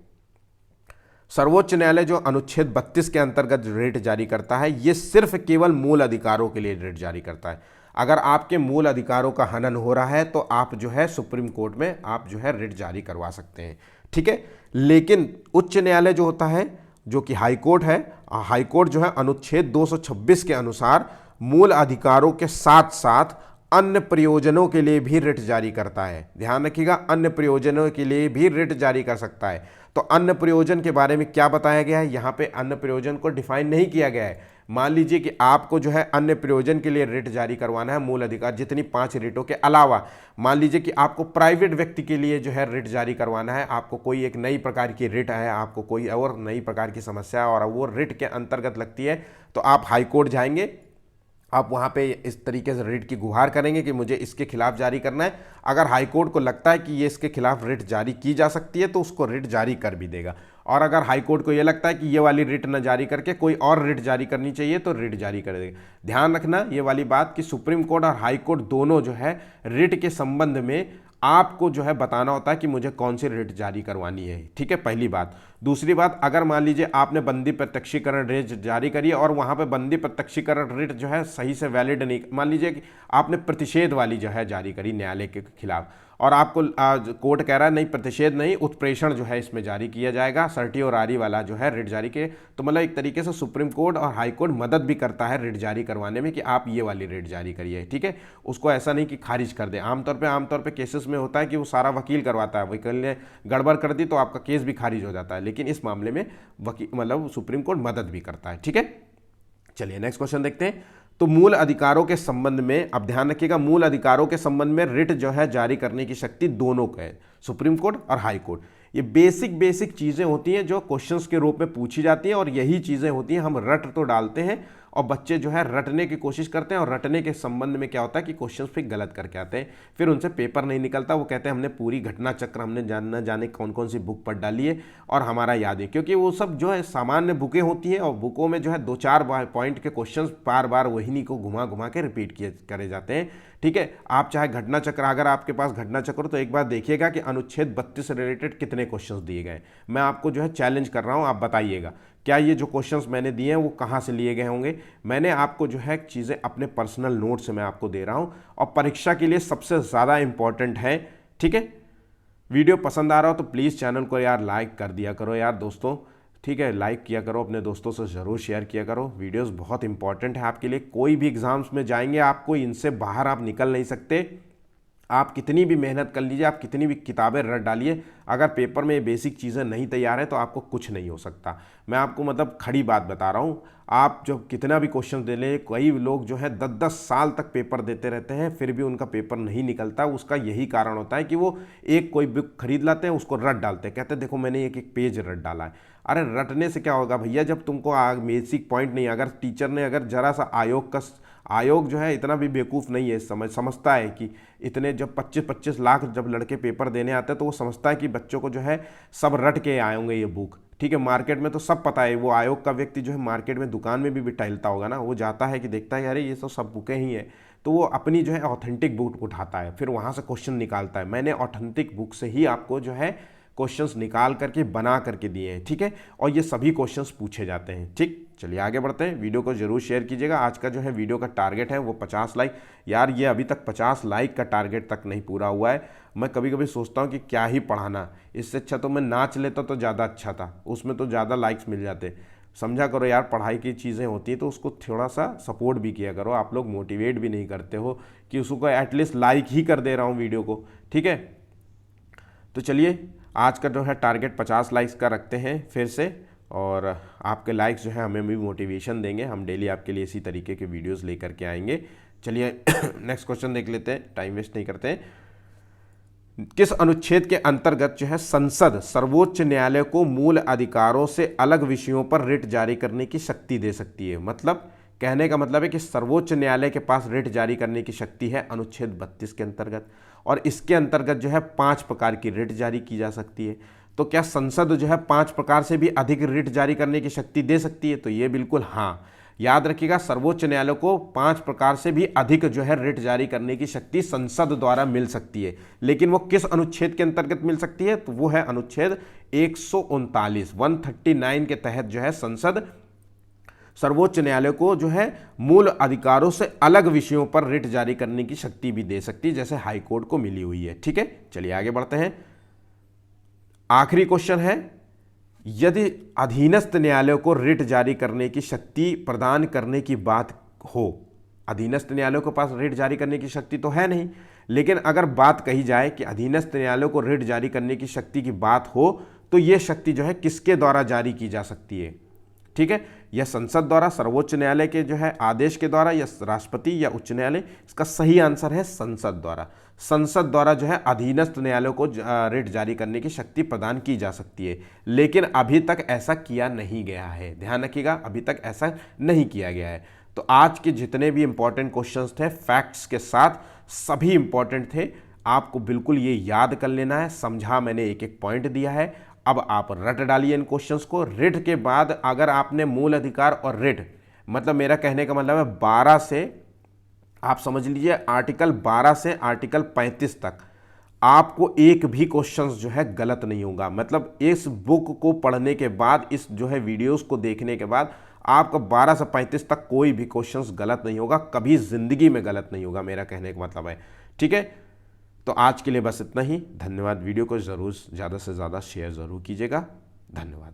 सर्वोच्च न्यायालय जो अनुच्छेद 32 के अंतर्गत रिट जारी करता है, यह सिर्फ केवल मूल अधिकारों के लिए रिट जारी करता है। अगर आपके मूल अधिकारों का हनन हो रहा है तो आप जो है सुप्रीम कोर्ट में आप जो है रिट जारी करवा सकते हैं, ठीक है। लेकिन उच्च न्यायालय जो होता है, जो कि हाई कोर्ट है, हाई कोर्ट जो है अनुच्छेद 226 के अनुसार मूल अधिकारों के साथ साथ अन्य प्रयोजनों के लिए भी रिट जारी करता है। ध्यान रखिएगा, अन्य प्रयोजनों के लिए भी रिट जारी कर सकता है। तो अन्य प्रयोजन के बारे में क्या बताया गया है, यहां पे अन्य प्रयोजन को डिफाइन नहीं किया गया है। मान लीजिए कि आपको जो है अन्य प्रयोजन के लिए रिट जारी करवाना है, मूल अधिकार जितनी 5 रिटों के अलावा। मान लीजिए कि आपको प्राइवेट व्यक्ति के लिए जो है रिट जारी करवाना है, आपको कोई एक नई प्रकार की रिट है, आपको कोई और नई प्रकार की समस्या है और वो रिट के अंतर्गत लगती है, तो आप हाई कोर्ट जाएंगे, आप वहां पे इस तरीके से रिट की गुहार करेंगे कि मुझे इसके खिलाफ जारी करना है। अगर हाई कोर्ट को लगता है कि ये इसके खिलाफ रिट जारी की जा सकती है तो उसको रिट जारी कर भी देगा। और अगर हाई कोर्ट को ये लगता है कि ये वाली रिट न जारी करके कोई और रिट जारी करनी चाहिए तो रिट जारी कर देगा। ध्यान रखना ये वाली बात कि सुप्रीम कोर्ट और हाई कोर्ट दोनों जो है रिट के संबंध में आपको जो है बताना होता है कि मुझे कौन सी रिट जारी करवानी है, ठीक है, पहली बात। दूसरी बात, अगर मान लीजिए आपने बंदी प्रत्यक्षीकरण रिट जारी करी है और वहां पे बंदी प्रत्यक्षीकरण रिट जो है सही से वैलिड नहीं, मान लीजिए कि आपने प्रतिषेध वाली जो है जारी करी न्यायालय के खिलाफ और आपको कोर्ट कह रहा है नहीं प्रतिषेध नहीं, उत्प्रेषण जो है इसमें जारी किया जाएगा, सर्टी और आरी वाला जो है रिट जारी किए, तो मतलब एक तरीके से सुप्रीम कोर्ट और हाई कोर्ट मदद भी करता है रिट जारी करवाने में कि आप ये वाली रिट जारी करिए, ठीक है। उसको ऐसा नहीं कि खारिज कर दे। आमतौर पे केसेस में होता है कि वो सारा वकील करवाता है, वकील ने गड़बड़ कर दी तो आपका केस भी खारिज हो जाता है, लेकिन इस मामले में वकील मतलब सुप्रीम कोर्ट मदद भी करता है, ठीक है। चलिए नेक्स्ट क्वेश्चन देखते हैं। तो मूल अधिकारों के संबंध में, अब ध्यान रखिएगा, मूल अधिकारों के संबंध में रिट जो है जारी करने की शक्ति दोनों को है, सुप्रीम कोर्ट और हाई कोर्ट। ये बेसिक चीजें होती हैं जो क्वेश्चंस के रूप में पूछी जाती हैं और यही चीजें होती हैं हम रट तो डालते हैं और बच्चे जो है रटने की कोशिश करते हैं और रटने के संबंध में क्या होता है कि क्वेश्चंस फिर गलत करके आते हैं, फिर उनसे पेपर नहीं निकलता। वो कहते हैं हमने पूरी घटना चक्र हमने न जाने कौन कौन सी बुक पढ़ डाली है और हमारा याद है, क्योंकि वो सब जो है सामान्य बुकें होती हैं और बुकों में जो है 2-4 पॉइंट के क्वेश्चंस बार बार वही को घुमा घुमा के रिपीट किए करे जाते हैं, ठीक है। आप चाहे घटना चक्र, अगर आपके पास घटना चक्र तो एक बार देखिएगा कि अनुच्छेद 32 से रिलेटेड कितने क्वेश्चंस दिए गए। मैं आपको जो है चैलेंज कर रहा हूं, आप बताइएगा क्या ये जो क्वेश्चंस मैंने दिए हैं वो कहाँ से लिए गए होंगे। मैंने आपको जो है चीज़ें अपने पर्सनल नोट से मैं आपको दे रहा हूँ और परीक्षा के लिए सबसे ज़्यादा इंपॉर्टेंट है, ठीक है। वीडियो पसंद आ रहा हो तो प्लीज़ चैनल को यार लाइक कर दिया करो यार दोस्तों, ठीक है, लाइक किया करो, अपने दोस्तों से ज़रूर शेयर किया करो। वीडियोस बहुत इंपॉर्टेंट है आपके लिए, कोई भी एग्जाम्स में जाएंगे आपको इनसे बाहर आप निकल नहीं सकते। आप कितनी भी मेहनत कर लीजिए, आप कितनी भी किताबें रट डालिए, अगर पेपर में ये बेसिक चीज़ें नहीं तैयार है तो आपको कुछ नहीं हो सकता। मैं आपको मतलब खड़ी बात बता रहा हूँ। आप जब कितना भी क्वेश्चन दे लें, कई लोग जो है 10-10 साल तक पेपर देते रहते हैं फिर भी उनका पेपर नहीं निकलता। उसका यही कारण होता है कि वो एक कोई बुक खरीद लाते हैं, उसको रट डालते हैं, कहते हैं देखो मैंने एक पेज रट डाला है। अरे रटने से क्या होगा भैया, जब तुमको बेसिक पॉइंट नहीं, अगर टीचर ने अगर जरा सा आयोग जो है इतना भी बेवकूफ़ नहीं है, समझता है कि इतने जब 25-25 लाख जब लड़के पेपर देने आते हैं तो वो समझता है कि बच्चों को जो है सब रट के आए होंगे ये बुक, ठीक है। मार्केट में तो सब पता है, वो आयोग का व्यक्ति जो है मार्केट में दुकान में भी टहलता होगा ना, वो जाता है कि देखता है अरे ये तो सब बुकें ही हैं, तो वो अपनी जो है ऑथेंटिक बुक उठाता है, फिर वहाँ से क्वेश्चन निकालता है। मैंने ऑथेंटिक बुक से ही आपको जो है क्वेश्चंस निकाल करके बना करके दिए हैं, ठीक है, और ये सभी क्वेश्चंस पूछे जाते हैं, ठीक। चलिए आगे बढ़ते हैं, वीडियो को जरूर शेयर कीजिएगा। आज का जो है वीडियो का टारगेट है वो 50 लाइक। यार ये अभी तक 50 लाइक का टारगेट तक नहीं पूरा हुआ है। मैं कभी कभी सोचता हूँ कि क्या ही पढ़ाना, इससे अच्छा तो मैं नाच लेता तो ज़्यादा अच्छा था, उसमें तो ज़्यादा लाइक्स मिल जाते। समझा करो यार, पढ़ाई की चीज़ें होती हैं तो उसको थोड़ा सा सपोर्ट भी किया करो। आप लोग मोटिवेट भी नहीं करते हो कि उसको एटलीस्ट लाइक ही कर दे रहा हूँ वीडियो को, ठीक है। तो चलिए आज का जो है टारगेट 50 लाइक्स का रखते हैं फिर से, और आपके लाइक्स जो है हमें भी मोटिवेशन देंगे, हम डेली आपके लिए इसी तरीके के वीडियोस लेकर के आएंगे। चलिए नेक्स्ट क्वेश्चन देख लेते हैं, टाइम वेस्ट नहीं करते हैं। किस अनुच्छेद के अंतर्गत जो है संसद सर्वोच्च न्यायालय को मूल अधिकारों से अलग विषयों पर रिट जारी करने की शक्ति दे सकती है। मतलब कहने का मतलब है कि सर्वोच्च न्यायालय के पास रिट जारी करने की शक्ति है अनुच्छेद 32 के अंतर्गत, और इसके अंतर्गत जो है 5 प्रकार की रिट जारी की जा सकती है। तो क्या संसद जो है 5 प्रकार से भी अधिक रिट जारी करने की शक्ति दे सकती है? तो ये बिल्कुल हाँ। याद रखिएगा, सर्वोच्च न्यायालय को 5 प्रकार से भी अधिक जो है रिट जारी करने की शक्ति संसद द्वारा मिल सकती है, लेकिन वो किस अनुच्छेद के अंतर्गत मिल सकती है? तो वो है अनुच्छेद 139 के तहत जो है संसद सर्वोच्च न्यायालय को जो है मूल अधिकारों से अलग विषयों पर रिट जारी करने की शक्ति भी दे सकती है, जैसे हाईकोर्ट को मिली हुई है। ठीक है, चलिए आगे बढ़ते हैं। आखिरी क्वेश्चन है, यदि अधीनस्थ न्यायालय को रिट जारी करने की शक्ति प्रदान करने की बात हो, अधीनस्थ न्यायालय के पास रिट जारी करने की शक्ति तो है नहीं, लेकिन अगर बात कही जाए कि अधीनस्थ न्यायालय को रिट जारी करने की शक्ति की बात हो, तो यह शक्ति जो है किसके द्वारा जारी की जा सकती है? ठीक है, यह संसद द्वारा, सर्वोच्च न्यायालय के जो है आदेश के द्वारा, या राष्ट्रपति या उच्च न्यायालय? इसका सही आंसर है संसद द्वारा। संसद द्वारा जो है अधीनस्थ न्यायालय को रिट जारी करने की शक्ति प्रदान की जा सकती है, लेकिन अभी तक ऐसा किया नहीं गया है। ध्यान रखिएगा, अभी तक ऐसा नहीं किया गया है। तो आज के जितने भी इंपॉर्टेंट क्वेश्चंस थे फैक्ट्स के साथ, सभी इंपॉर्टेंट थे, आपको बिल्कुल ये याद कर लेना है। समझा मैंने, एक एक पॉइंट दिया है, अब आप रट डालिए इन क्वेश्चंस को। रिट के बाद अगर आपने मूल अधिकार और रिट, मतलब मेरा कहने का मतलब है 12 से, आप समझ लीजिए आर्टिकल 12 से आर्टिकल 35 तक आपको एक भी क्वेश्चंस जो है गलत नहीं होगा। मतलब इस बुक को पढ़ने के बाद, इस जो है वीडियोस को देखने के बाद आपका 12 से 35 तक कोई भी क्वेश्चंस गलत नहीं होगा, कभी जिंदगी में गलत नहीं होगा, मेरा कहने का मतलब है। ठीक है, तो आज के लिए बस इतना ही। धन्यवाद। वीडियो को ज़रूर ज़्यादा से ज़्यादा शेयर ज़रूर कीजिएगा। धन्यवाद।